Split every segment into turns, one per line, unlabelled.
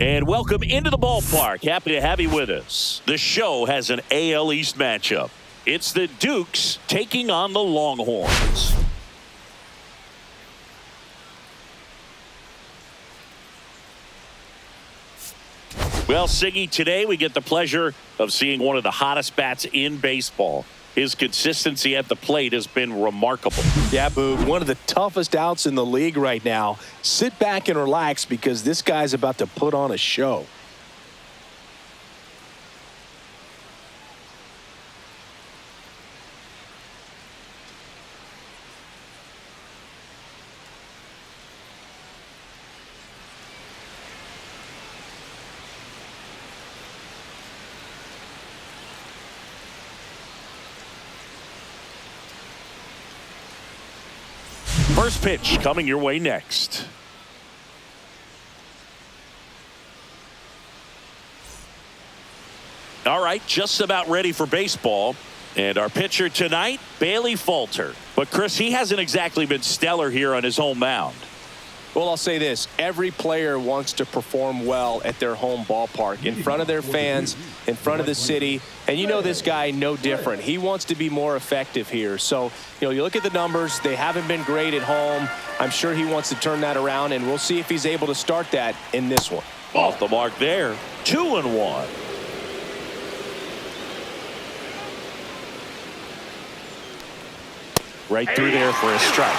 And welcome into the ballpark. Happy to have you with us. The show has an AL East matchup. It's the Dukes taking on the Longhorns. Well, Siggy, today we get the pleasure of seeing one of the hottest bats in baseball. His consistency at the plate has been remarkable.
Yeah, Boog, one of the toughest outs in the league right now. Sit back and relax because this guy's about to put on a show.
First pitch coming your way next. All right, just about ready for baseball. And our pitcher tonight, Bailey Falter. But, Chris, he hasn't exactly been stellar here on his home mound.
Well, I'll say this. Every player wants to perform well at their home ballpark, in front of their fans, in front of the city. And you know this guy no different. He wants to be more effective here. So, you look at the numbers. They haven't been great at home. I'm sure he wants to turn that around, and we'll see if he's able to start that in this one.
Off the mark there. 2-1. Right through there for a strike.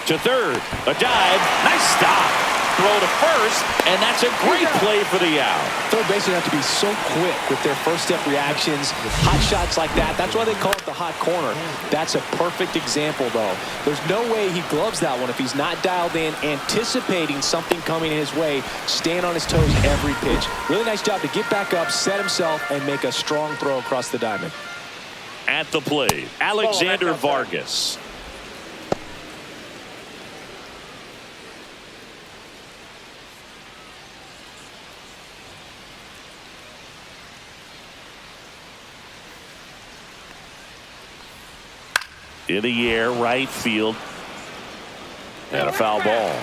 To third, a dive, nice stop. Throw to first, and that's a great play for the out.
Third basemen have to be so quick with their first step reactions, hot shots like that. That's why they call it the hot corner. That's a perfect example, though. There's no way he gloves that one if he's not dialed in, anticipating something coming his way, staying on his toes every pitch. Really nice job to get back up, set himself, and make a strong throw across the diamond.
At the plate, Alexander Vargas. In the air, right field. And a foul ball.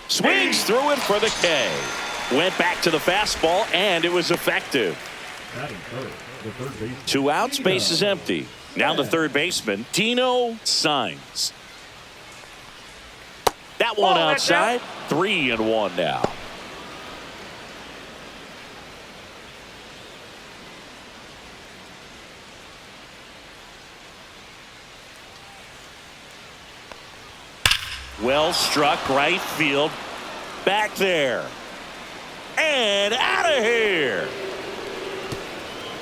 Swings through it for the K. Went back to the fastball, and it was effective. 2 outs, base is empty. Now the third baseman, Tino Signs. That one outside. 3-1 now. Well struck right field. Back there. And out of here.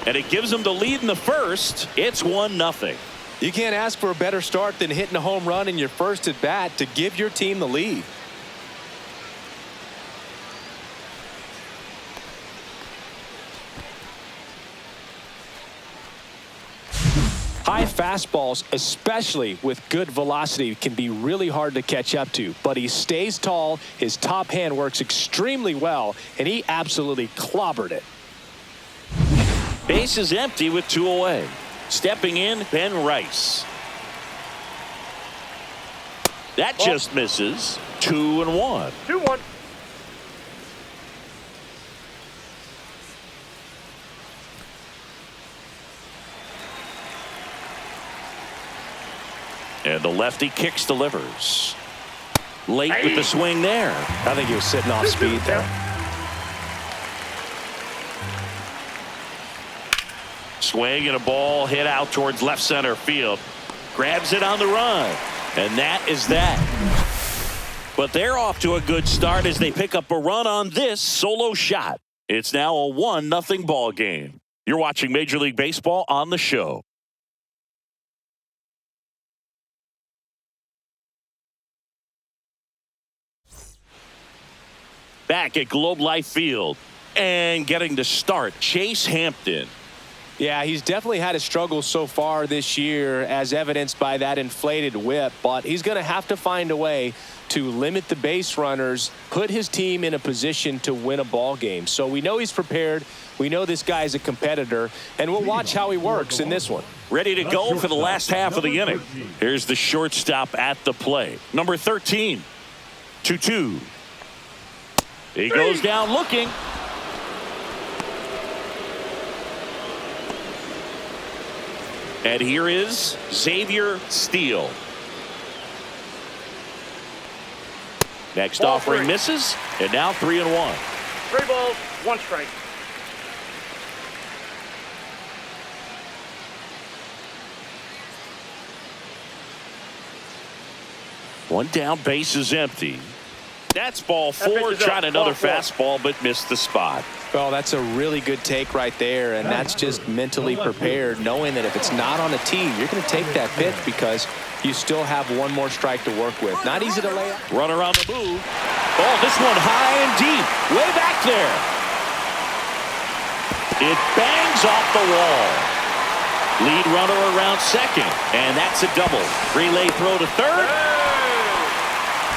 And it gives them the lead in the first. It's 1-0.
You can't ask for a better start than hitting a home run in your first at bat to give your team the lead. High fastballs, especially with good velocity, can be really hard to catch up to. But he stays tall, his top hand works extremely well, and he absolutely clobbered it.
Base is empty with 2 away. Stepping in, Ben Rice. That just misses. 2-1.
2-1.
And the lefty kicks, delivers. Late with the swing there.
I think he was sitting off speed there.
Swing and a ball hit out towards left center field. Grabs it on the run. And that is that. But they're off to a good start as they pick up a run on this solo shot. It's now a 1-0 ball game. You're watching Major League Baseball on the show. Back at Globe Life Field and getting to start, Chase Hampton.
Yeah, he's definitely had his struggles so far this year, as evidenced by that inflated whip, but he's going to have to find a way to limit the base runners, put his team in a position to win a ball game. So we know he's prepared. We know this guy's a competitor, and we'll watch how he works in this one.
Ready to go for the last half of the inning. Here's the shortstop at the plate. Number 13, 2-2. He goes down looking. And here is Xavier Steele. Next offering misses, and now 3-1.
3 balls, 1 strike.
One down, base is empty. That's ball 4. Tried another fastball, but missed the spot.
Well, that's a really good take right there, and that's just mentally prepared, knowing that if it's not on a tee, you're going to take that pitch because you still have one more strike to work with. Not easy to lay out.
Runner on the move. Oh, this one high and deep, way back there. It bangs off the wall. Lead runner around second, and that's a double. Relay throw to third.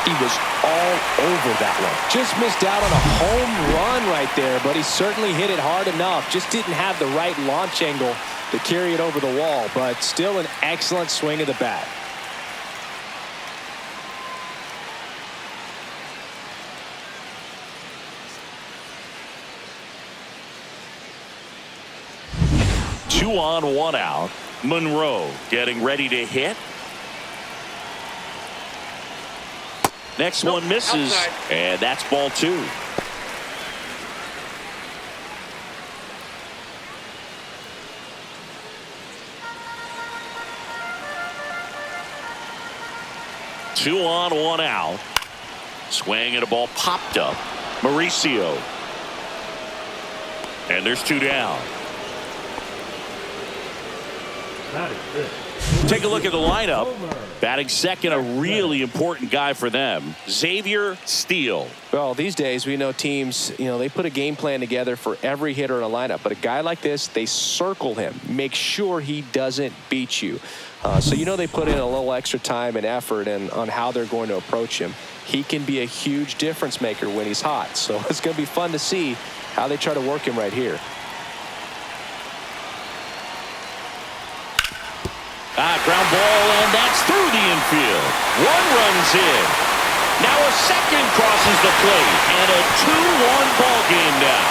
He was all over that one. Just missed out on a home run right there, but he certainly hit it hard enough. Just didn't have the right launch angle to carry it over the wall, but still an excellent swing of the bat.
Two on, 1 out. Monroe getting ready to hit. Next one misses,
outside.
and that's ball 2. Two on, 1 out. Swing and a ball popped up. Mauricio. And there's 2 down. Take a look at the lineup. Batting second, a really important guy for them, Xavier Steele.
Well, these days we know teams, they put a game plan together for every hitter in a lineup. But a guy like this, they circle him, make sure he doesn't beat you. So they put in a little extra time and effort on how they're going to approach him. He can be a huge difference maker when he's hot. So it's going to be fun to see how they try to work him right here.
Ground ball, and that's through the infield. 1 runs in. Now a second crosses the plate, and a 2-1 ball game now.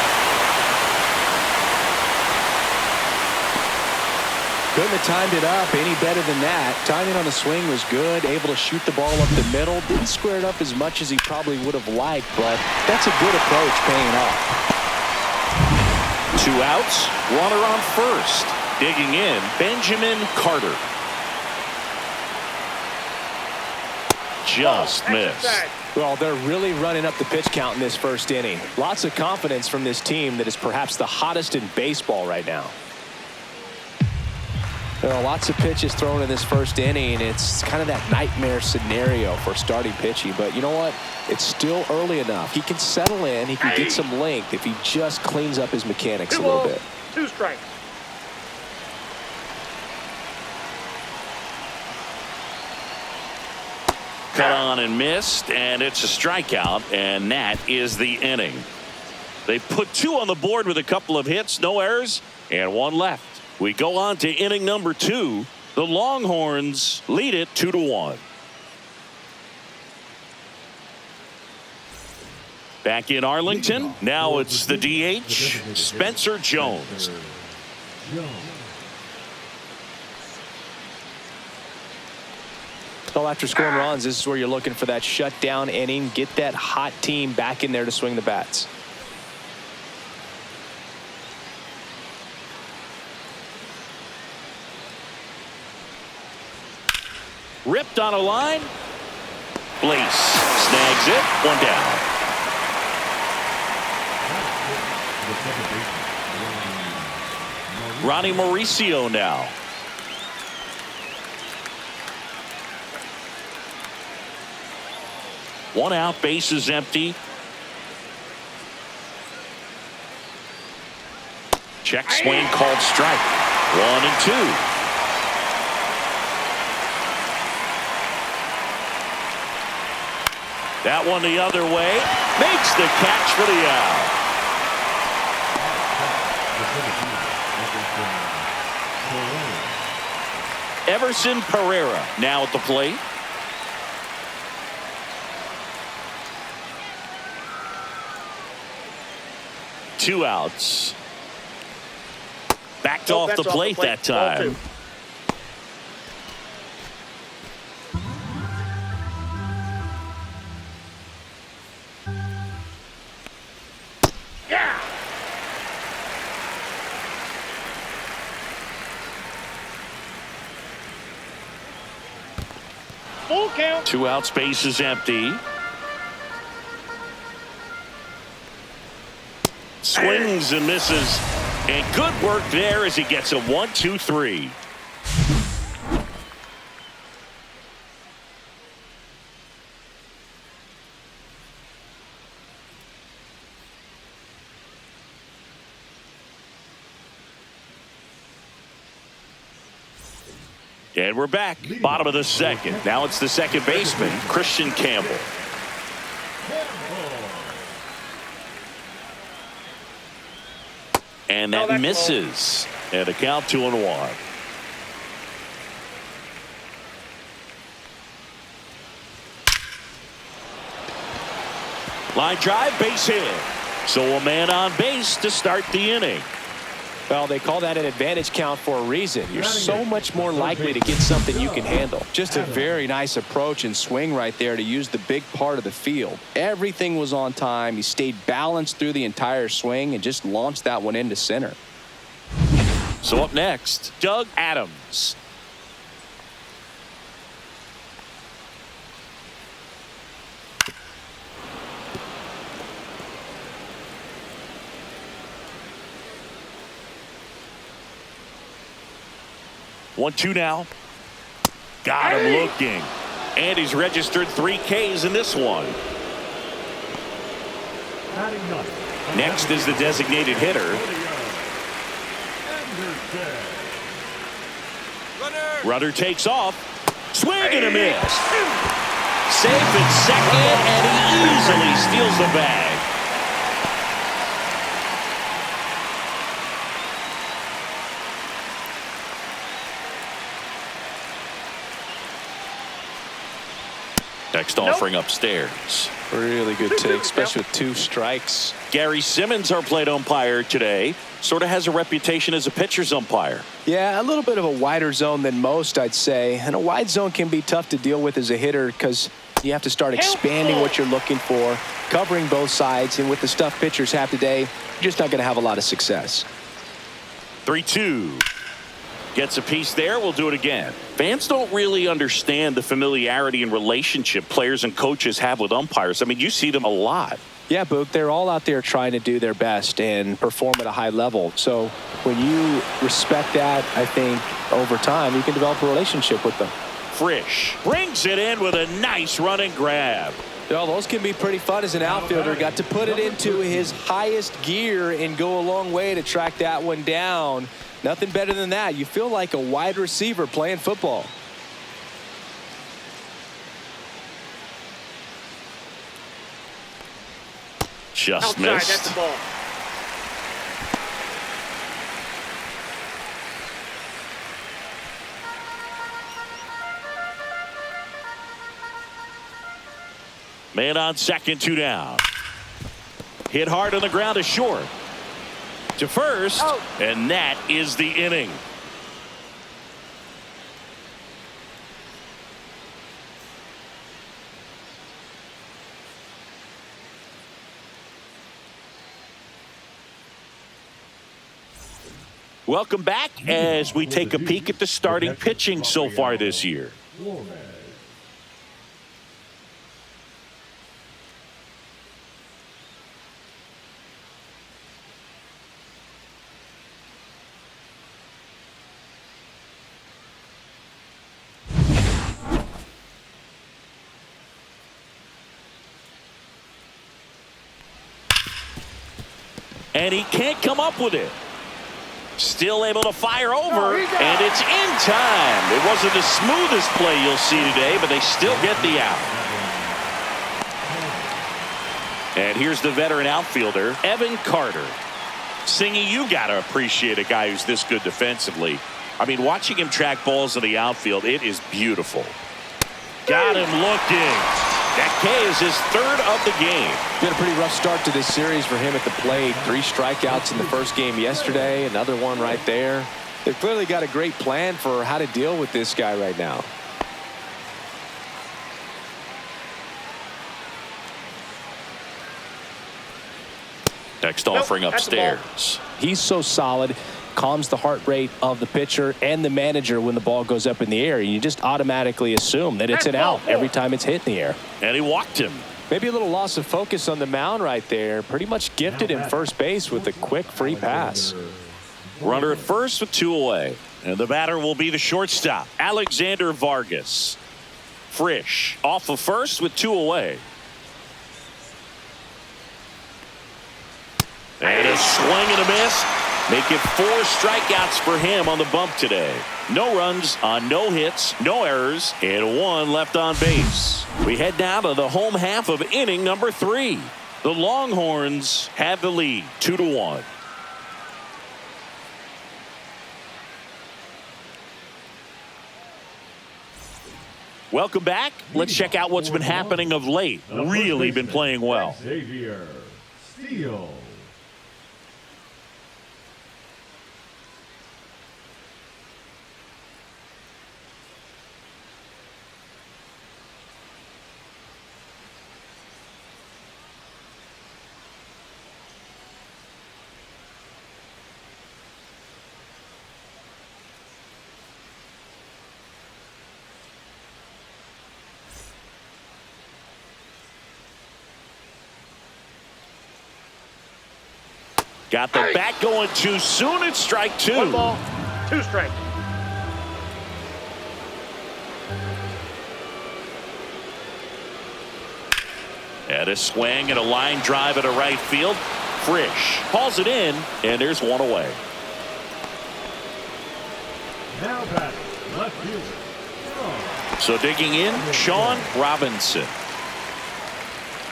Couldn't have timed it up any better than that. Timing on the swing was good, able to shoot the ball up the middle. Didn't square it up as much as he probably would have liked, but that's a good approach paying off.
2 outs, runner on first. Digging in, Benjamin Carter. Just missed.
Well, they're really running up the pitch count in this first inning. Lots of confidence from this team that is perhaps the hottest in baseball right now. There are lots of pitches thrown in this first inning. It's kind of that nightmare scenario for starting pitching. But you know what? It's still early enough. He can settle in. He can get some length if he just cleans up his mechanics a little bit.
2 strikes.
Cut on and missed, and it's a strikeout, and that is the inning. They put 2 on the board with a couple of hits, no errors, and 1 left. We go on to inning number 2. The Longhorns lead it 2-1. Back in Arlington, now it's the DH, Spencer Jones.
Well, after scoring runs, this is where you're looking for that shutdown inning. Get that hot team back in there to swing the bats.
Ripped on a line. Blaze snags it. 1 down. Ronnie Mauricio now. One out, base is empty. Check swing called strike. 1-2. That one the other way. Makes the catch for the out. Everson Pereira now at the plate. Two outs. Backed off the plate that time.
Yeah. Full count.
Two outs, base is empty. Swings and misses. And good work there as he gets a 1-2-3. And we're back. Bottom of the second. Now it's the second baseman, Christian Campbell. And that misses. And a count 2-1. Line drive, base hit. So a man on base to start the inning.
Well, they call that an advantage count for a reason. You're so much more likely to get something you can handle. Just a very nice approach and swing right there to use the big part of the field. Everything was on time. He stayed balanced through the entire swing and just launched that one into center.
So up next, Doug Adams. One, two now. Got him looking. And he's registered 3 Ks in this one. Next is the designated hitter. Runner takes off. Swing and a miss. Safe at second, and he easily steals the bag. Next offering upstairs.
Really good take, especially with 2 strikes.
Gary Simmons, our plate umpire today, sort of has a reputation as a pitcher's umpire.
Yeah, a little bit of a wider zone than most, I'd say. And a wide zone can be tough to deal with as a hitter because you have to start expanding what you're looking for, covering both sides. And with the stuff pitchers have today, you're just not going to have a lot of success.
3-2. Gets a piece there. We'll do it again. Fans don't really understand the familiarity and relationship players and coaches have with umpires. I mean, you see them a lot.
Yeah, Boog, they're all out there trying to do their best and perform at a high level. So when you respect that, I think over time you can develop a relationship with them.
Frisch brings it in with a nice run and grab.
Well, those can be pretty fun as an outfielder. Got to put it into his highest gear and go a long way to track that one down. Nothing better than that. You feel like a wide receiver playing football.
Just
outside,
missed.
that's the ball.
Man on second, 2 down. Hit hard on the ground to short. To first, and that is the inning. Welcome back as we take a peek at the starting pitching so far this year. And he can't come up with it. Still able to fire over, and it's in time. It wasn't the smoothest play you'll see today, but they still get the out. And here's the veteran outfielder, Evan Carter. Singy, you got to appreciate a guy who's this good defensively. I mean, watching him track balls in the outfield, it is beautiful. Got him looking. That K is his third of the game.
Been a pretty rough start to this series for him at the plate. 3 strikeouts in the first game yesterday. Another one right there. They've clearly got a great plan for how to deal with this guy right now.
Next offering upstairs.
He's so solid. Calms the heart rate of the pitcher and the manager when the ball goes up in the air. You just automatically assume that it's an out every time it's hit in the air.
And he walked him.
Maybe a little loss of focus on the mound right there. Pretty much gifted him first base with a quick free pass.
Runner at first with 2 away. And the batter will be the shortstop, Alexander Vargas. Frisch off of first with 2 away. And a swing and a miss. Make it 4 strikeouts for him on the bump today. No runs on no hits, no errors, and 1 left on base. We head now to the home half of inning number 3. The Longhorns have the lead 2-1. Welcome back. Let's check out what's been happening of late. Really been playing well.
Xavier Steele.
Got the bat going too soon. It's strike 2.
1 ball, 2 strikes.
And a swing and a line drive at a right field. Frisch hauls it in, and there's 1 away.
Now batting, left fielder.
So digging in, Sean Robinson.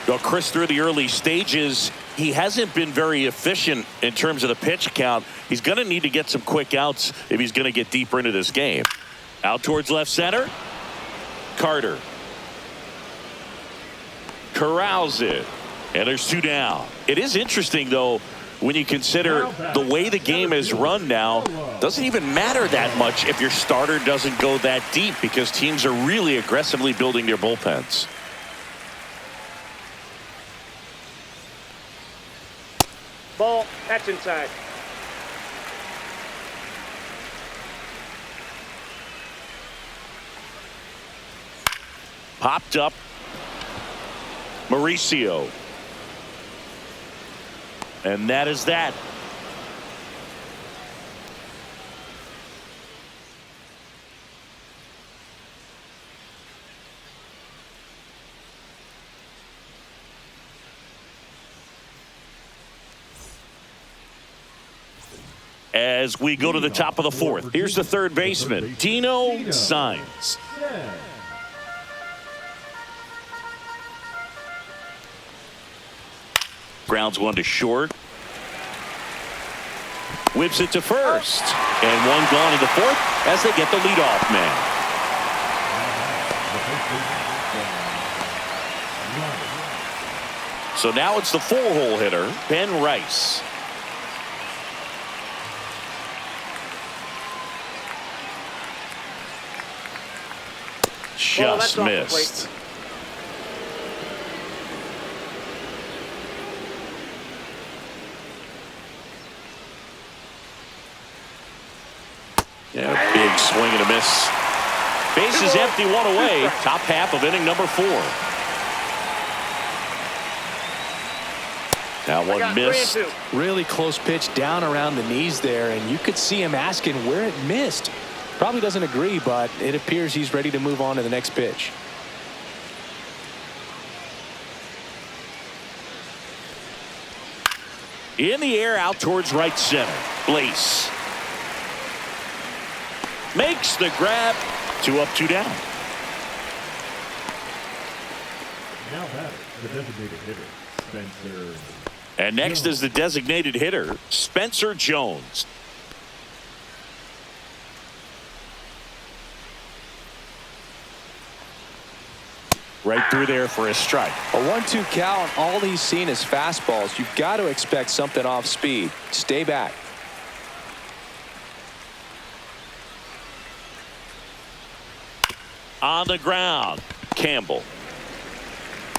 Well, Chris, through the early stages, he hasn't been very efficient in terms of the pitch count. He's going to need to get some quick outs if he's going to get deeper into this game. Out towards left center. Carter corrals it, and there's 2 down. It is interesting, though, when you consider the way the game is run now. Doesn't even matter that much if your starter doesn't go that deep, because teams are really aggressively building their bullpens.
Ball, that's inside.
Popped up. Mauricio. And that is that. As we go to the top of the 4th, here's the third baseman, Dino Signs. Grounds 1 to short. Whips it to first. And 1 gone in the 4th as they get the leadoff man. So now it's the 4-hole hitter, Ben Rice. Just missed. Yeah, big swing and a miss. Base is empty, 1 away. Top half of inning number 4. Now 1 missed.
Really close pitch down around the knees there, and you could see him asking where it missed. Probably doesn't agree, but it appears he's ready to move on to the next pitch.
In the air, out towards right center. Blaze makes the grab. 2 up, 2 down.
Now batter, the designated hitter, Spencer.
And next is the designated hitter, Spencer Jones. Right through there for a strike.
A 1-2 count. All he's seen is fastballs. You've got to expect something off speed. Stay back.
On the ground, Campbell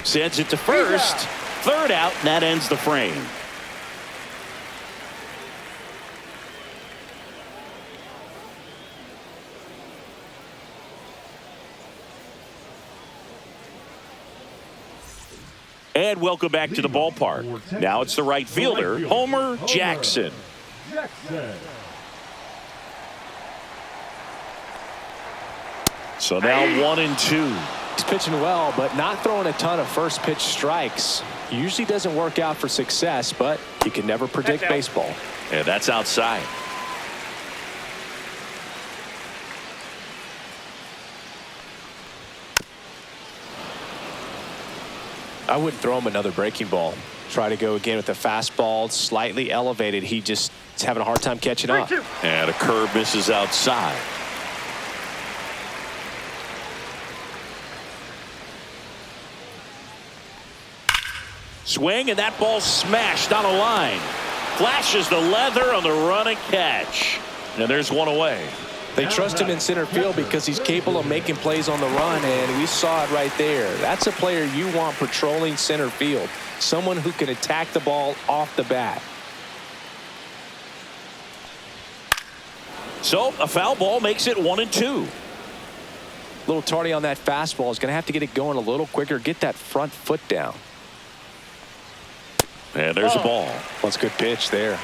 sends it to first. Third out, and that ends the frame. And welcome back to the ballpark. Now it's the right fielder, Homer Jackson. So now 1-2.
He's pitching well, but not throwing a ton of first pitch strikes. Usually doesn't work out for success, but you can never predict baseball.
And that's outside.
I wouldn't throw him another breaking ball. Try to go again with the fastball, slightly elevated. He just is having a hard time catching up.
And a curve misses outside. Swing, and that ball smashed on a line. Flashes the leather on the run and catch. And there's one away.
They trust him in center field because he's capable of making plays on the run, and we saw it right there. That's a player you want patrolling center field. Someone who can attack the ball off the bat.
So a foul ball makes it 1-2.
A little tardy on that fastball. Is going to have to get it going a little quicker. Get that front foot down.
And there's a ball.
Well, that's a good pitch there.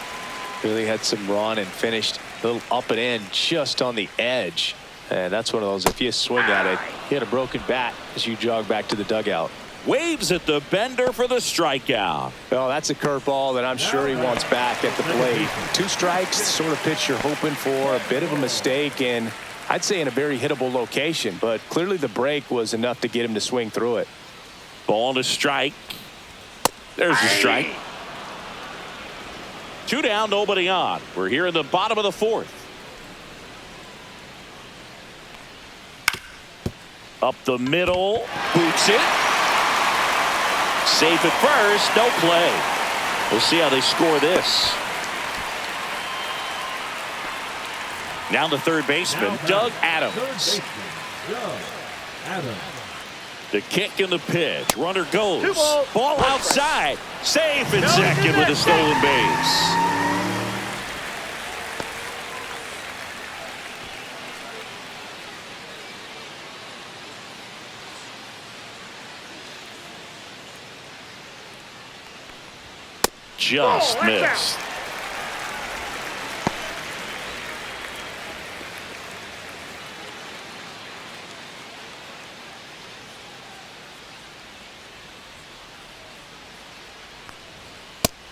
Really had some run and finished a little up and in just on the edge. And that's one of those, if you swing at it, you had a broken bat as you jog back to the dugout.
Waves at the bender for the strikeout.
Well, that's a curveball that I'm sure he wants back at the plate. 2 strikes, the sort of pitch you're hoping for. A bit of a mistake, and I'd say in a very hittable location. But clearly the break was enough to get him to swing through it.
Ball to strike. There's the strike. 2 down, nobody on. We're here in the bottom of the 4th. Up the middle, boots it. Safe at first, no play. We'll see how they score this. Now the third baseman, Doug Adams. The kick and the pitch. Runner goes. Ball outside. Safe at second with a stolen base. Just missed.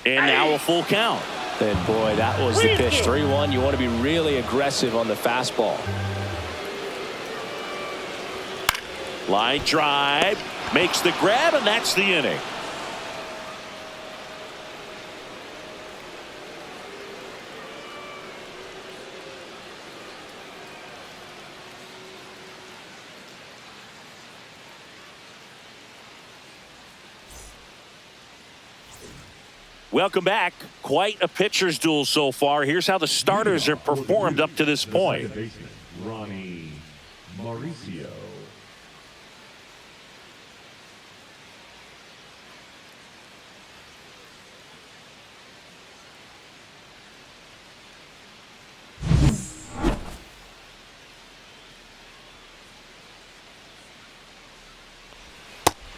And now a full count.
And boy, that was the pitch. 3-1. You want to be really aggressive on the fastball.
Line drive. Makes the grab, and that's the inning. Welcome back. Quite a pitcher's duel so far. Here's how the starters have performed up to this point.
Ronnie Mauricio.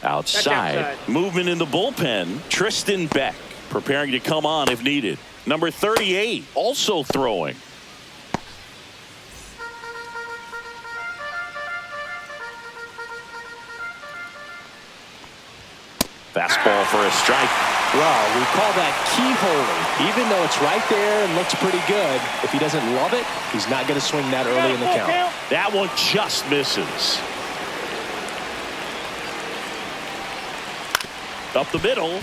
Outside. Movement in the bullpen. Tristan Beck preparing to come on if needed. Number 38 also throwing. Fastball for a strike.
Well, we call that keyholing. Even though it's right there and looks pretty good, if he doesn't love it, he's not going to swing that early in the count.
That one just misses. Up the middle.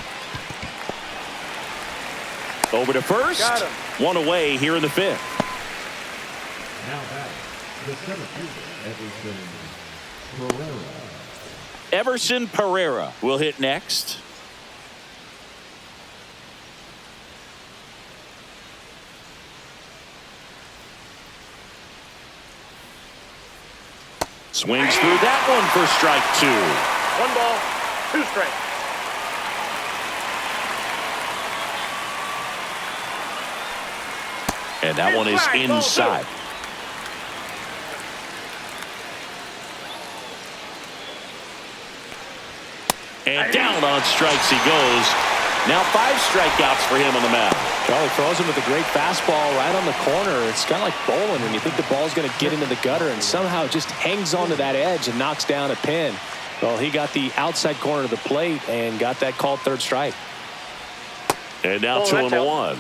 Over to first.
Got him.
One away here in the fifth.
Now back, the center fielder, Everson Pereira.
Everson Pereira will hit next. Swings through that one for strike 2.
1 ball, 2 strikes.
And that one is inside. And down on strikes he goes. Now 5 strikeouts for him on the mound.
Well, he throws him with a great fastball right on the corner. It's kind of like bowling when you think the ball's going to get into the gutter and somehow it just hangs onto that edge and knocks down a pin. Well, he got the outside corner of the plate and got that called third strike.
And now 2-1.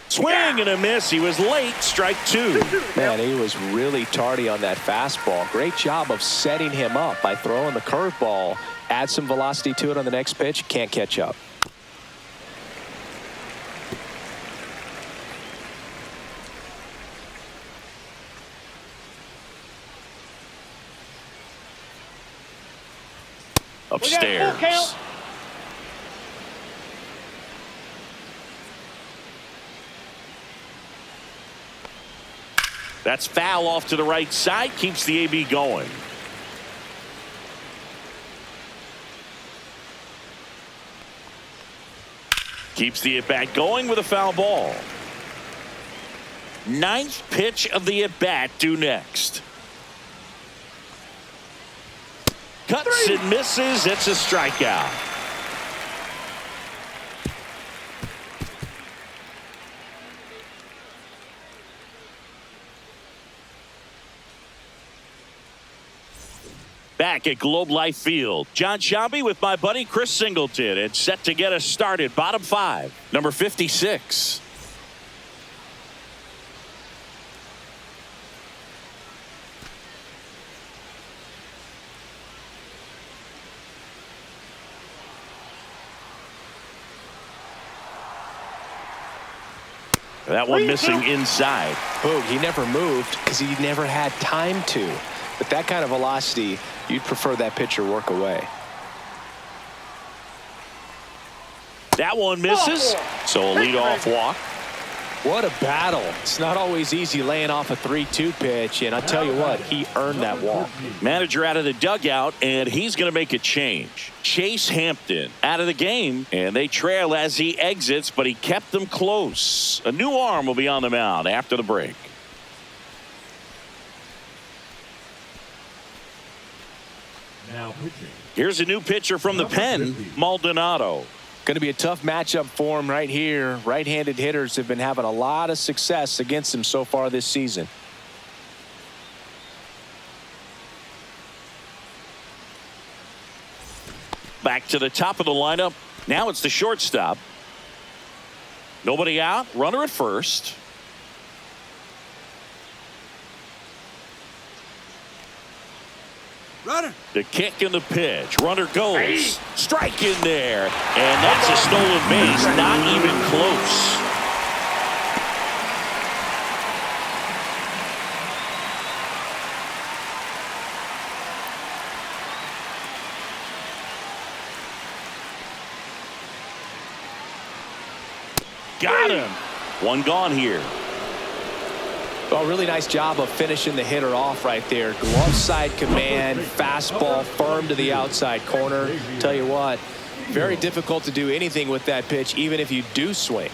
Swing and a miss. He was late. Strike 2.
Man, he was really tardy on that fastball. Great job of setting him up by throwing the curveball. Add some velocity to it on the next pitch. Can't catch up.
Upstairs. That's foul off to the right side. Keeps the AB going. Keeps the at-bat going with a foul ball. 9th pitch of the at-bat due next. Cuts and misses. It's a strikeout. Back at Globe Life Field, John Shelby with my buddy Chris Singleton, and set to get us started. Bottom 5, number 56. That one missing inside.
Boog, he never moved because he never had time to. But that kind of velocity, you'd prefer that pitcher work away.
That one misses. So a leadoff walk.
What a battle. It's not always easy laying off a 3-2 pitch, and I'll tell you what, he earned that walk.
Manager out of the dugout, and he's going to make a change. Chase Hampton out of the game, and they trail as he exits, but he kept them close. A new arm will be on the mound after the break.
Now pitching.
Here's a new pitcher from the pen, Maldonado.
Going to be a tough matchup for him right here. Right-handed hitters have been having a lot of success against him so far this season.
Back to the top of the lineup. Now it's the shortstop. Nobody out. Runner at first.
Runner.
The kick and the pitch. Runner goes. Strike in there. And that's a stolen base. Not even close. Got him. One gone here.
Well, really nice job of finishing the hitter off right there. Glove side command, fastball firm to the outside corner. Tell you what, very difficult to do anything with that pitch, even if you do swing.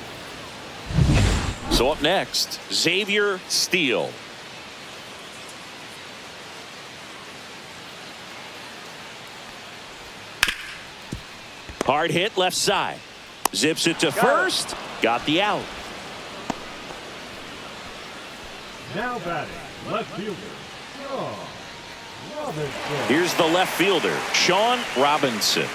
So up next, Xavier Steele. Hard hit left side. Zips it to first. Got the out.
Now batting, left fielder,
Here's the left fielder, Sean Robinson.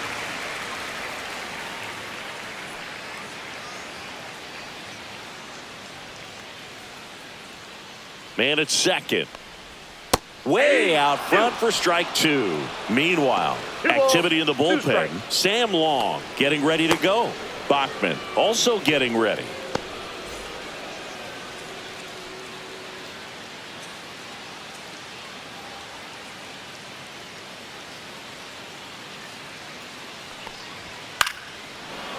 Man at second. Way out front for strike two. Meanwhile, activity in the bullpen. Sam Long getting ready to go. Bachman also getting ready.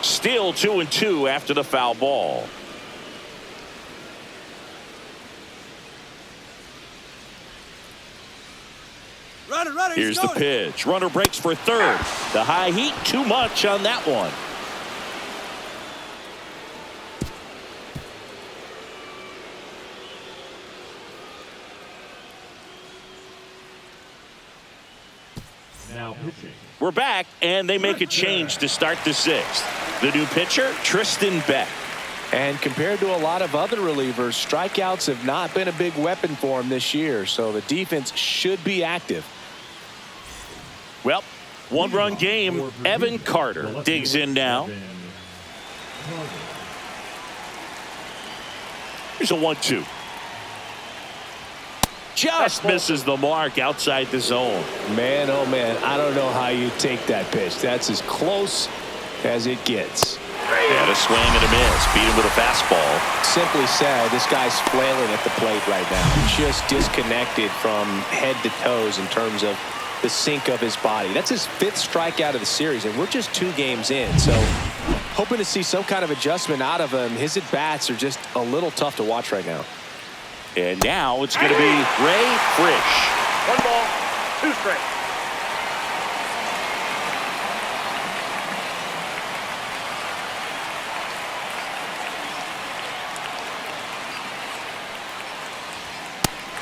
Still 2-2 after the foul ball. Here's the pitch. Runner breaks for third. The high heat, too much on that one.
Now pitching.
We're back, and they make a change to start the sixth. The new pitcher, Tristan Beck.
And compared to a lot of other relievers, strikeouts have not been a big weapon for him this year, so the defense should be active.
Well, one-run game. Evan Carter digs in now. Here's a 1-2. Just misses the mark outside the zone.
Man, oh man, I don't know how you take that pitch. That's as close as it gets.
And a swing and a miss. Beat him with a fastball.
Simply said, this guy's flailing at the plate right now. Just disconnected from head to toes in terms of the sink of his body. That's his fifth strikeout of the series, and we're just 2 games in. So hoping to see some kind of adjustment out of him. His at-bats are just a little tough to watch right now.
And now it's going to be Ray Frisch.
1 ball, 2 strikes.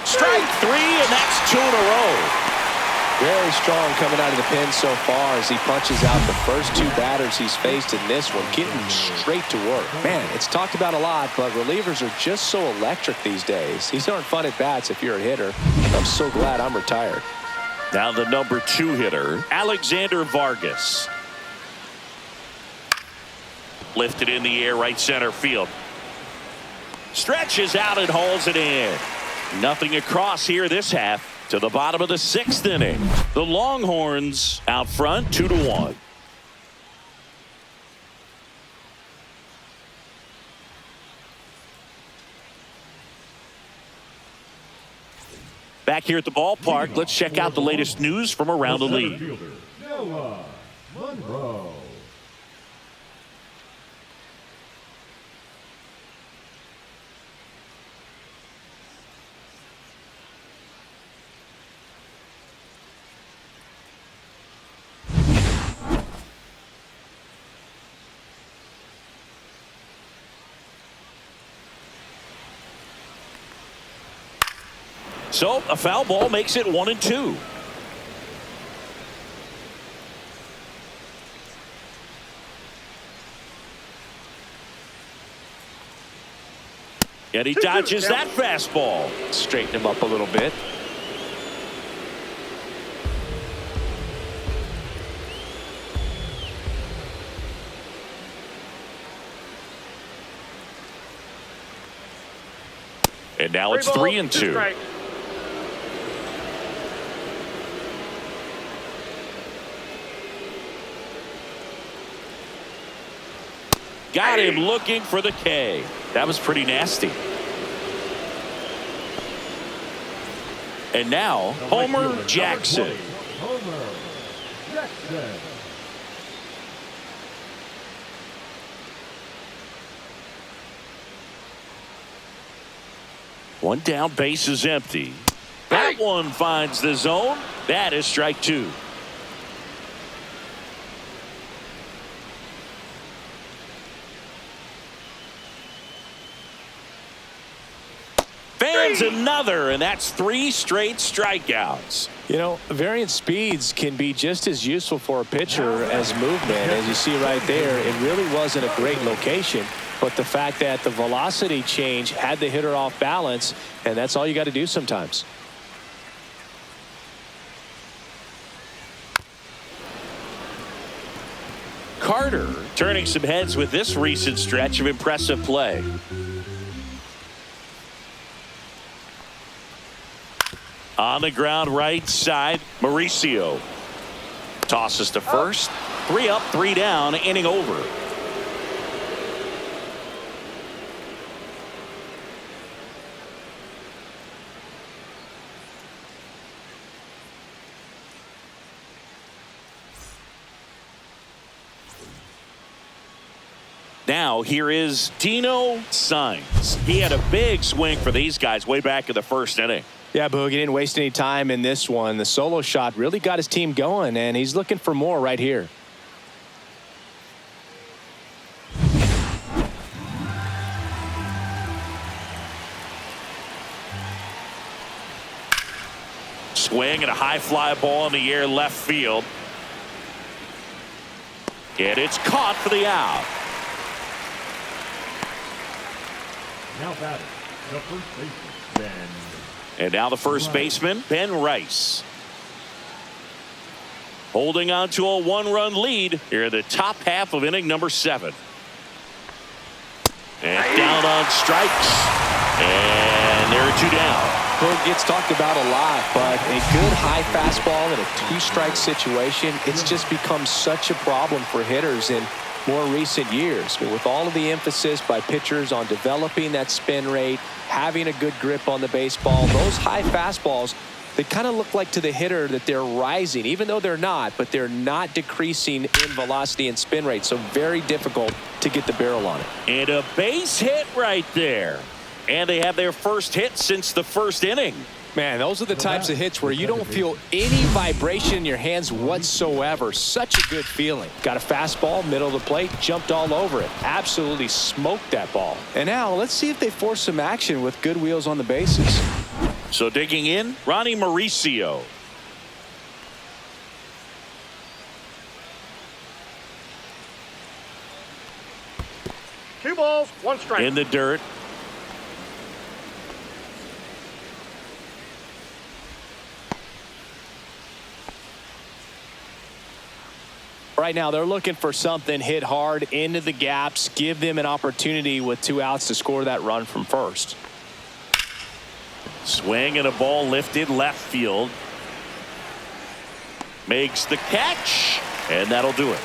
Strike 3, and that's 2 in a row.
Very strong coming out of the pen so far as he punches out the first 2 batters he's faced in this one, getting straight to work. Man, it's talked about a lot, but relievers are just so electric these days. These aren't fun at bats if you're a hitter. I'm so glad I'm retired.
Now the number 2 hitter, Alexander Vargas. Lifted in the air, right center field. Stretches out and hauls it in. Nothing across here this half. To the bottom of the 6th inning. The Longhorns out front 2-1. Back here at the ballpark, let's check out the latest news from around the league.
Monroe.
So a foul ball makes it 1-2. And he dodges that fastball.
Straighten him up a little bit.
And now it's 3-2. Got him looking for the K. That was pretty nasty. And now Homer Jackson.
Homer Jackson.
One down, base is empty. That one finds the zone. That is strike 2. Fans another, and that's 3 straight strikeouts.
You know, variant speeds can be just as useful for a pitcher as movement. As you see right there, it really wasn't a great location, but the fact that the velocity change had the hitter off balance, and that's all you got to do sometimes.
Carter turning some heads with this recent stretch of impressive play. On the ground right side, Mauricio tosses to first. 3 up, 3 down, inning over. Now here is Dino Sainz. He had a big swing for these guys way back in the first inning.
Yeah, Boog, he didn't waste any time in this one. The solo shot really got his team going, and he's looking for more right here.
Swing and a high fly ball in the air left field. And it's caught for the out.
Now batting, the first baseman, Ben.
And now the first baseman, Ben Rice. Holding on to a 1-run lead here in the top half of inning number 7. And down on strikes. And there are 2 down.
Boog gets talked about a lot, but a good high fastball in a 2-strike situation, it's just become such a problem for hitters in more recent years. But with all of the emphasis by pitchers on developing that spin rate, having a good grip on the baseball, those high fastballs, they kind of look like to the hitter that they're rising, even though they're not, but they're not decreasing in velocity and spin rate. So very difficult to get the barrel on it.
And a base hit right there. And they have their first hit since the first inning.
Man, those are the types of hits where you don't feel any vibration in your hands whatsoever. Such a good feeling. Got a fastball, middle of the plate, jumped all over it. Absolutely smoked that ball. And now let's see if they force some action with good wheels on the bases.
So digging in, Ronnie Mauricio.
Two balls, one strike.
In the dirt.
Right now, they're looking for something hit hard into the gaps, give them an opportunity with 2 outs to score that run from first.
Swing and a ball lifted left field. Makes the catch, and that'll do it.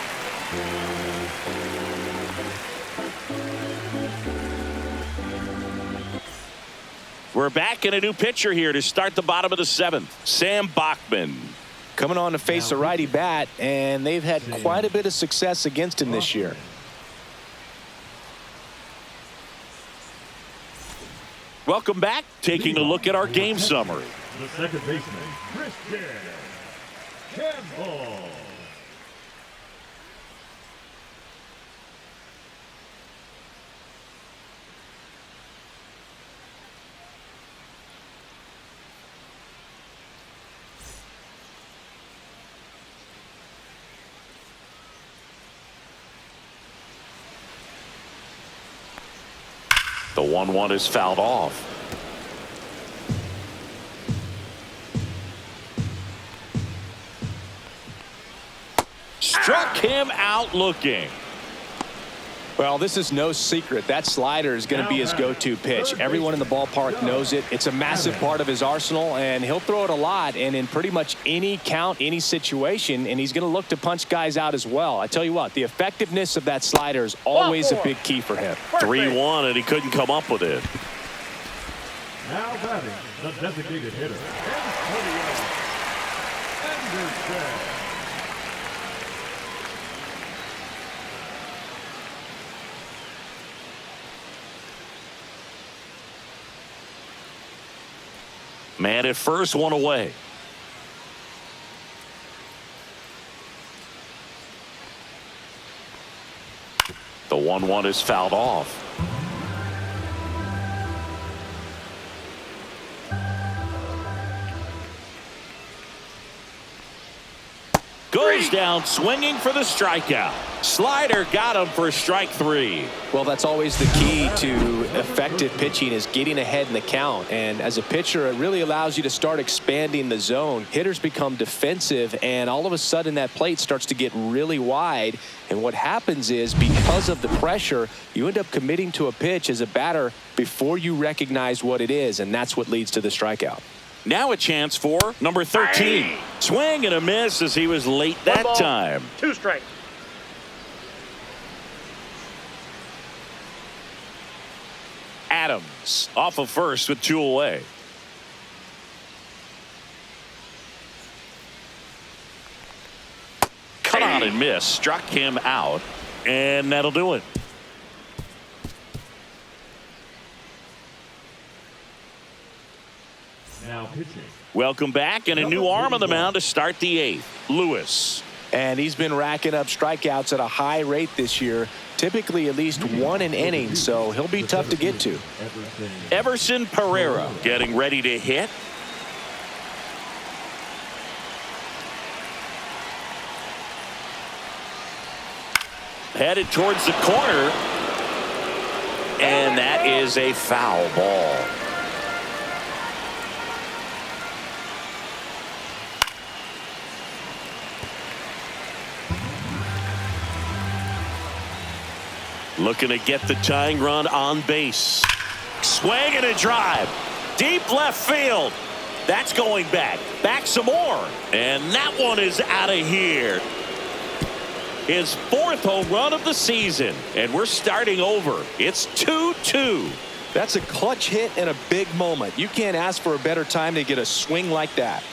We're back in a new pitcher here to start the bottom of the 7th. Sam Bachman.
Coming on to face a righty bat, and they've had quite a bit of success against him this year.
Welcome back. Taking a look at our game summary.
The second baseman, Christian Campbell.
The 1-1 is fouled off. Struck him out looking.
Well, this is no secret. That slider is going to be his go-to pitch. Everyone in the ballpark knows it. It's a massive part of his arsenal, and he'll throw it a lot and in pretty much any count, any situation, and he's going to look to punch guys out as well. I tell you what, the effectiveness of that slider is always a big key for him.
3-1, and he couldn't come up with it.
Now batting, the designated hitter, Anderson.
Man at first, 1 away. The 1-1 is fouled off. Goes down swinging for the strikeout. Slider got him for strike 3.
Well, that's always the key to effective pitching, is getting ahead in the count. And as a pitcher, it really allows you to start expanding the zone. Hitters become defensive, and all of a sudden that plate starts to get really wide. And what happens is, because of the pressure, you end up committing to a pitch as a batter before you recognize what it is, and that's what leads to the strikeout.
Now a chance for number 13. Swing and a miss as he was late that time.
2 strikes.
Adams off of first with 2 away. Cut on and miss. Struck him out. And that'll do it.
Now pitching.
Welcome back, and a new arm on the mound to start the 8th. Lewis.
And he's been racking up strikeouts at a high rate this year, typically at least 1 an inning, so he'll be tough to get to.
Everson Pereira getting ready to hit. Headed towards the corner, and that is a foul ball. Looking to get the tying run on base. Swing and a drive. Deep left field. That's going back. Back some more. And that one is out of here. His 4th home run of the season. And we're starting over. It's 2-2.
That's a clutch hit in a big moment. You can't ask for a better time to get a swing like that.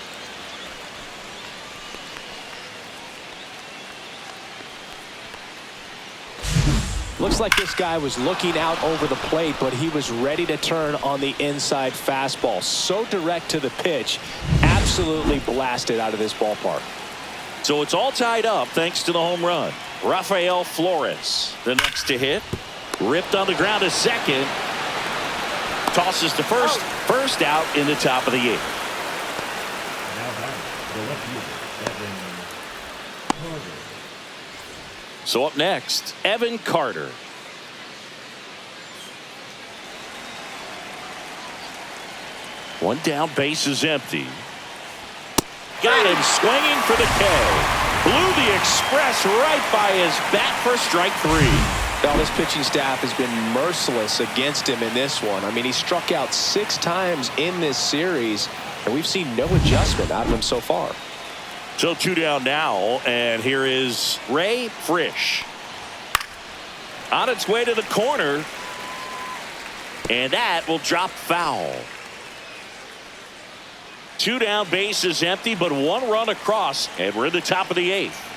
Looks like this guy was looking out over the plate, but he was ready to turn on the inside fastball. So direct to the pitch. Absolutely blasted out of this ballpark.
So it's all tied up thanks to the home run. Rafael Flores, the next to hit. Ripped on the ground to second. Tosses to first. First out in the top of the 8th.
Now back to the left fielder, Evan Carter.
So up next, Evan Carter. One down, base is empty. Got him swinging for the K. Blew the express right by his bat for strike 3.
Now, this pitching staff has been merciless against him in this one. I mean, he struck out 6 times in this series, and we've seen no adjustment out of him so far.
So 2 down now, and here is Ray Frisch. On its way to the corner, and that will drop foul. 2 down, base is empty, but 1 run across, and we're in the top of the 8th.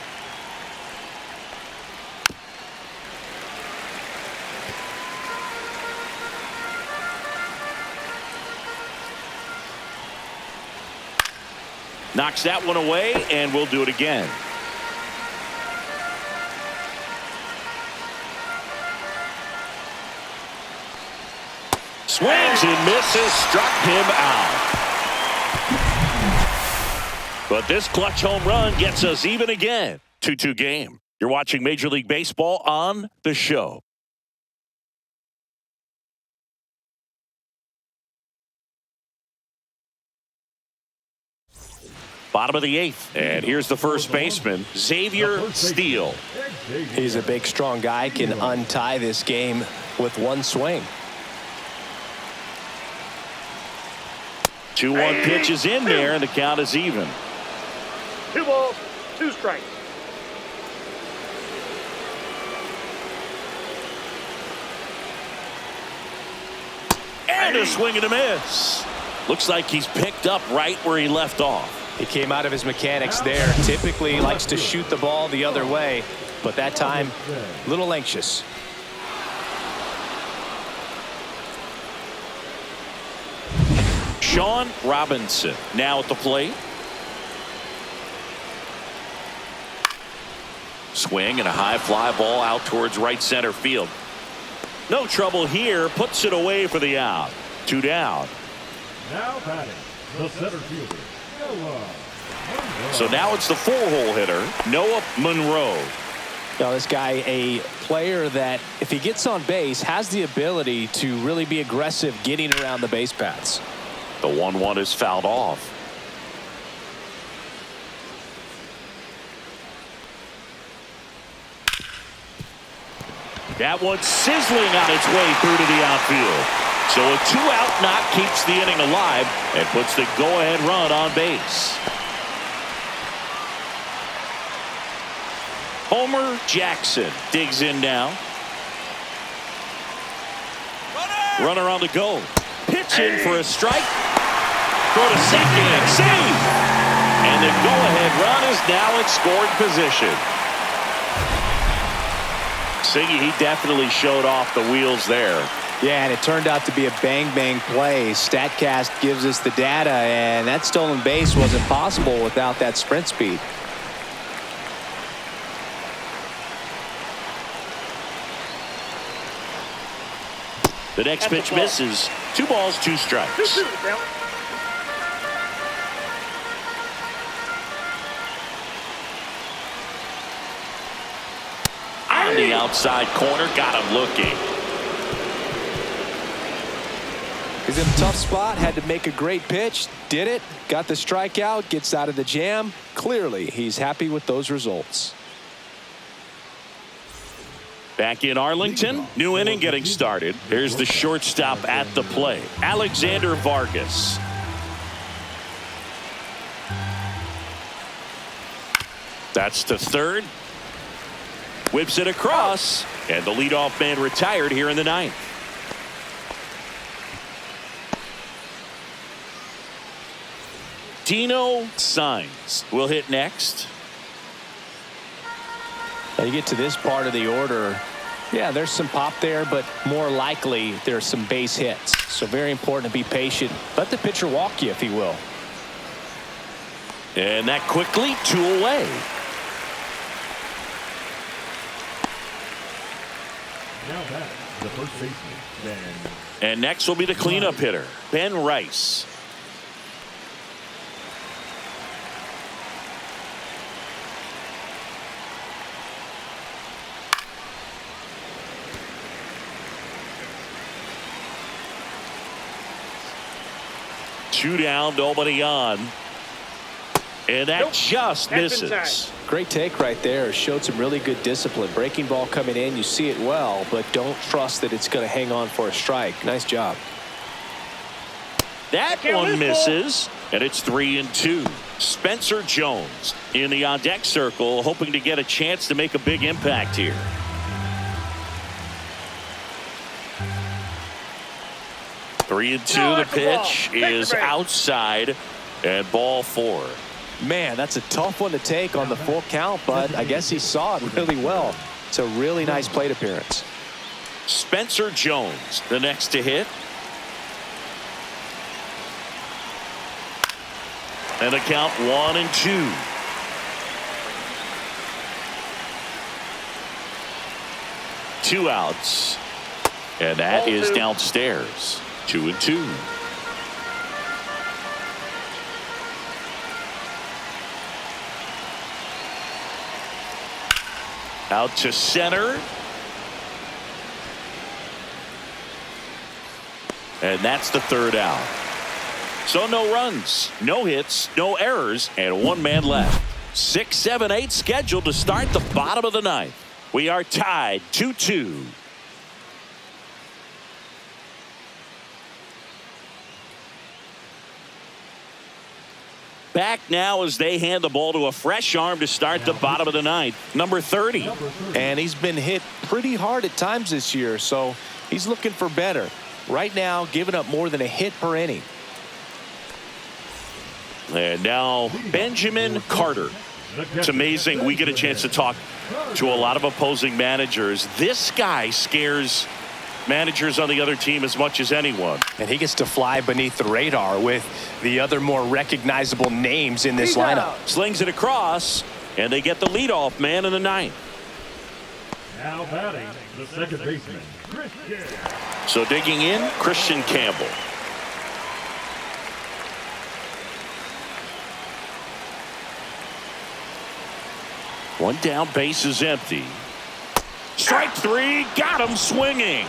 Knocks that one away, and we'll do it again. Swings and misses, struck him out. But this clutch home run gets us even again. 2-2 game. You're watching Major League Baseball on The Show. Bottom of the 8th, and here's the first baseman, Xavier Steele.
He's a big, strong guy, can untie this game with 1 swing.
2-1 pitch is in there, and the count is even.
2 balls, 2 strikes.
And a swing and a miss. Looks like he's picked up right where he left off.
He came out of his mechanics there. Typically likes to shoot the ball the other way, but that time a little anxious.
Sean Robinson now at the plate. Swing and a high fly ball out towards right center field. No trouble here. Puts it away for the out. 2 down.
Now batting, the center fielder, Noah
So now it's the 4-hole hitter, Noah Monroe.
Now this guy, a player that if he gets on base has the ability to really be aggressive getting around the base paths.
The 1-1 is fouled off. That one's sizzling on its way through to the outfield. So a 2-out knock keeps the inning alive and puts the go-ahead run on base. Homer Jackson digs in now. Runner on the go. Pitch in for a strike. Throw to second. Save. And the go-ahead run is now in scoring position. Siggy, he definitely showed off the wheels there.
Yeah, and it turned out to be a bang-bang play. StatCast gives us the data, and that stolen base wasn't possible without that sprint speed.
The next pitch misses. 2 balls, 2 strikes. On the outside corner, got him looking.
He's in a tough spot, had to make a great pitch, did it, got the strikeout, gets out of the jam. Clearly, he's happy with those results.
Back in Arlington, new inning getting started. Here's the shortstop at the plate, Alexander Vargas. That's to third. Whips it across, and the leadoff man retired here in the 9th. Dino Signs will hit next.
Now you get to this part of the order. Yeah, there's some pop there, but more likely there's some base hits. So very important to be patient. Let the pitcher walk you, if he will.
And that quickly 2 away.
Now back, the first baseman, Ben.
And next will be the cleanup hitter, Ben Rice. Two down, nobody on. And that just misses.
Great take right there. Showed some really good discipline. Breaking ball coming in, you see it well, but don't trust that it's going to hang on for a strike. Nice job.
That one misses, and it's 3-2. Spencer Jones in the on-deck circle, hoping to get a chance to make a big impact here. Three and two. The pitch is outside, and ball 4.
Man, that's a tough one to take on the full count, but I guess he saw it really well. It's a really nice plate appearance.
Spencer Jones, the next to hit. And the count 1-2. Two outs. And that is downstairs. 2-2. Out to center. And that's the 3rd out. So no runs, no hits, no errors, and 1 man left. 6, 7, 8 scheduled to start the bottom of the 9th. We are tied 2-2. Back now as they hand the ball to a fresh arm to start the bottom of the 9th. Number 30.
And he's been hit pretty hard at times this year, so he's looking for better. Right now, giving up more than a hit per inning.
And now Benjamin Carter. It's amazing we get a chance to talk to a lot of opposing managers. This guy scares managers on the other team as much as anyone.
And he gets to fly beneath the radar with the other more recognizable names in this lineup.
Slings it across, and they get the leadoff man in the 9th.
Now batting, the second baseman, Christian.
So digging in, Christian Campbell. One down, base is empty. Strike three, got him swinging.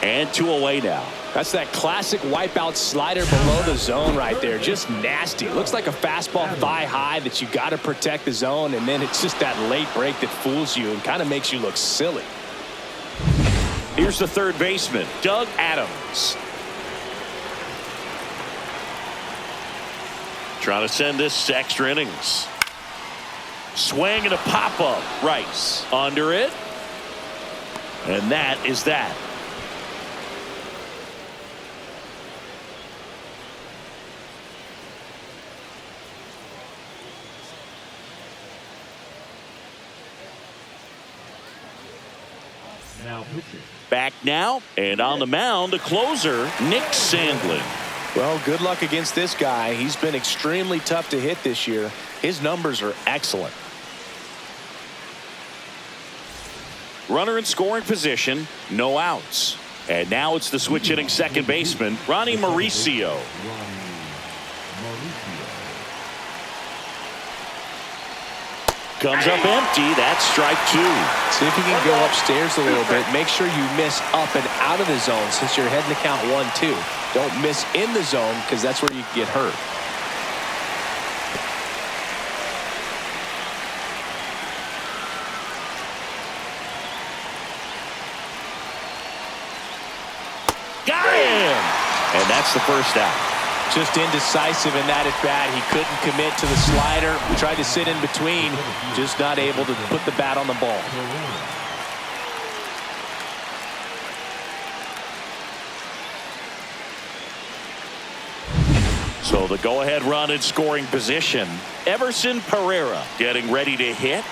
And 2 away now.
That's that classic wipeout slider below the zone right there. Just nasty. Looks like a fastball thigh high that you got to protect the zone, and then it's just that late break that fools you and kind of makes you look silly.
Here's the third baseman, Doug Adams. Trying to send this to extra innings. Swing and a pop-up. Rice under it. And that is that.
Now pitching.
Back now, and on the mound, the closer, Nick Sandlin.
Well, good luck against this guy. He's been extremely tough to hit this year. His numbers are excellent.
Runner in scoring position, no outs. And now it's the switch hitting second baseman, Ronnie Mauricio. Comes up empty. That's strike 2.
See if you can go upstairs a little bit. Make sure you miss up and out of the zone since you're heading to count 1-2. Don't miss in the zone because that's where you get hurt.
Got him! And that's the first out.
Just indecisive in that at bat. He couldn't commit to the slider. Tried to sit in between. Just not able to put the bat on the ball.
So the go-ahead run in scoring position. Everson Pereira getting ready to hit.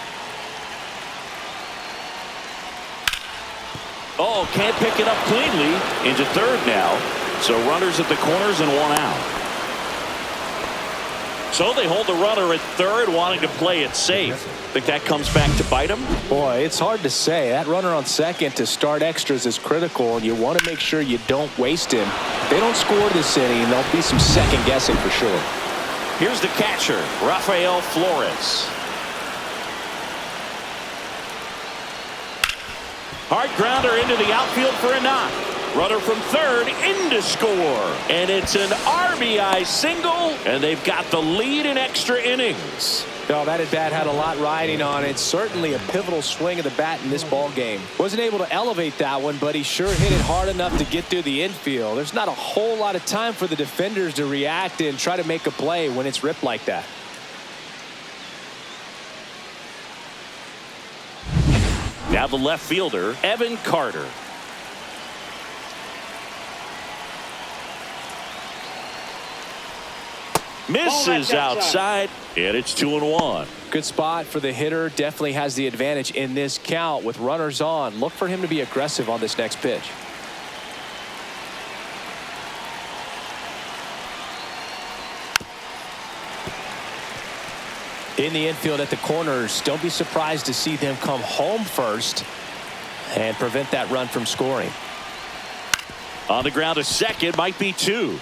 Oh, can't pick it up cleanly. Into third now. So runners at the corners and 1 out. So they hold the runner at third, wanting to play it safe. Think that comes back to bite him?
Boy, it's hard to say. That runner on second to start extras is critical, and you want to make sure you don't waste him. If they don't score this inning, there'll be some second guessing for sure.
Here's the catcher, Rafael Flores. Hard grounder into the outfield for a knock. Runner from third in to score. And it's an RBI single, and they've got the lead in extra innings.
No, that at bat had a lot riding on it. Certainly a pivotal swing of the bat in this ball game. Wasn't able to elevate that one, but he sure hit it hard enough to get through the infield. There's not a whole lot of time for the defenders to react and try to make a play when it's ripped like that.
Now the left fielder, Evan Carter. Misses outside, and it's 2-1.
Good spot for the hitter. Definitely has the advantage in this count with runners on. Look for him to be aggressive on this next pitch. In the infield at the corners, don't be surprised to see them come home first and prevent that run from scoring.
On the ground to second, might be 2.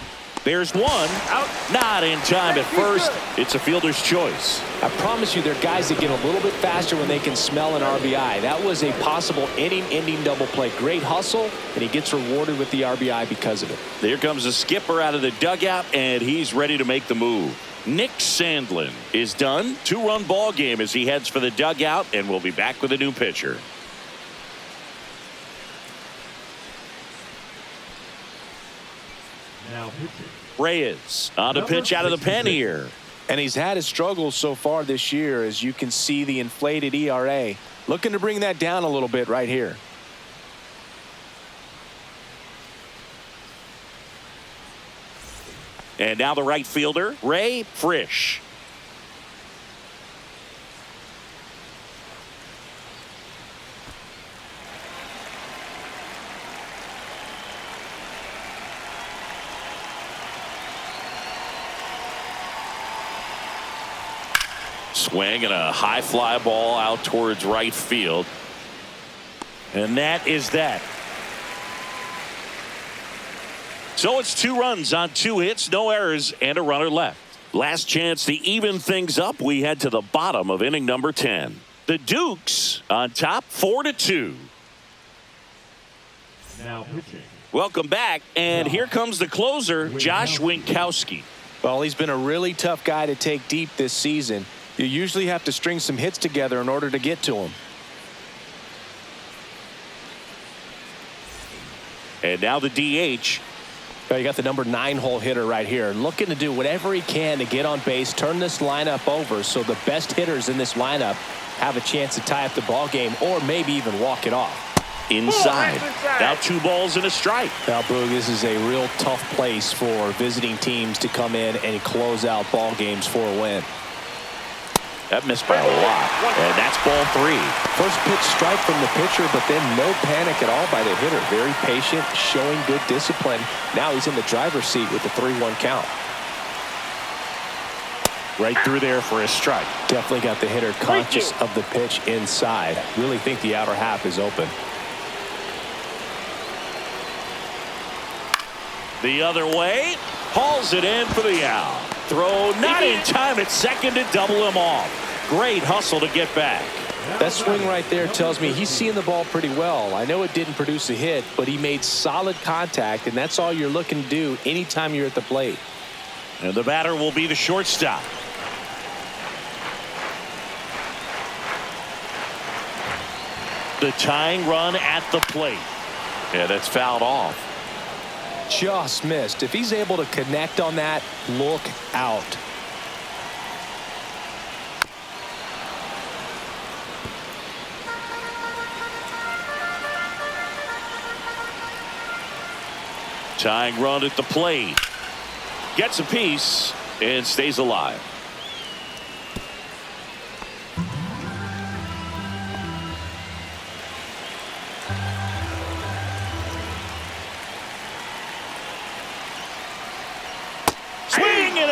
There's 1 out, not in time at first. It's a fielder's choice.
I promise you, there are guys that get a little bit faster when they can smell an RBI. That was a possible inning-ending double play. Great hustle, and he gets rewarded with the RBI because of it.
There comes the skipper out of the dugout, and he's ready to make the move. Nick Sandlin is done. 2-run ball game as he heads for the dugout, and we'll be back with a new pitcher.
Now pitching.
Reyes on to pitch out of the pen here.
And he's had his struggles so far this year, as you can see the inflated ERA. Looking to bring that down a little bit right here.
And now the right fielder, Ray Frisch. Swing and a high fly ball out towards right field. And that is that. So it's 2 runs on 2 hits, no errors, and a runner left. Last chance to even things up. We head to the bottom of inning number 10. The Dukes on top 4-2.
Now pitching.
Welcome back, and here comes the closer, Josh Winkowski.
Well, he's been a really tough guy to take deep this season. You usually have to string some hits together in order to get to him.
And now the DH.
You got the number 9 hole hitter right here, looking to do whatever he can to get on base, turn this lineup over so the best hitters in this lineup have a chance to tie up the ball game or maybe even walk it off.
Inside. Now 2 balls and a strike.
Now, Boog, this is a real tough place for visiting teams to come in and close out ball games for a win.
That missed by a lot, and that's ball 3.
First pitch strike from the pitcher, but then no panic at all by the hitter. Very patient, showing good discipline. Now he's in the driver's seat with the 3-1 count.
Right through there for a strike.
Definitely got the hitter conscious of the pitch inside. Really think the outer half is open.
The other way, hauls it in for the out. Throw not in time at second to double him off. Great hustle to get back.
That swing right there tells me he's seeing the ball pretty well. I know it didn't produce a hit, but he made solid contact, and that's all you're looking to do anytime you're at the plate.
And the batter will be the shortstop. The tying run at the plate. Yeah, that's fouled off.
Just missed. If he's able to connect on that, look out.
Tying run at the plate. Gets a piece and stays alive.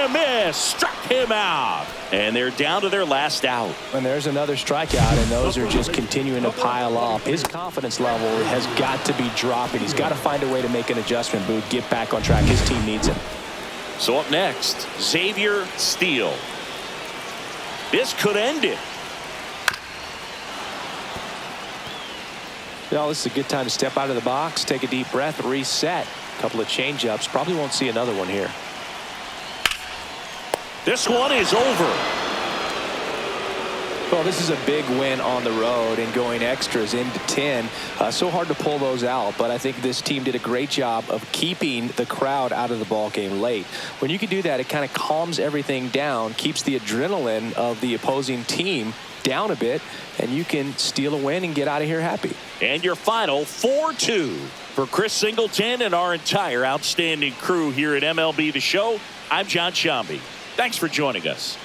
Miss, struck him out, and they're down to their last out.
And there's another strikeout, and those are just continuing to pile up. His confidence level has got to be dropping. He's got to find a way to make an adjustment, Boog, get back on track. His team needs him.
So up next, Xavier Steele. This could end it.
Well, this is a good time to step out of the box, take a deep breath, reset. A couple of change-ups. Probably won't see another one here.
This one is over.
Well, this is a big win on the road and going extras into 10. So hard to pull those out, but I think this team did a great job of keeping the crowd out of the ball game late. When you can do that, it kind of calms everything down, keeps the adrenaline of the opposing team down a bit, and you can steal a win and get out of here happy.
And your final 4-2 for Chris Singleton and our entire outstanding crew here at MLB The Show. I'm John Shambi. Thanks for joining us.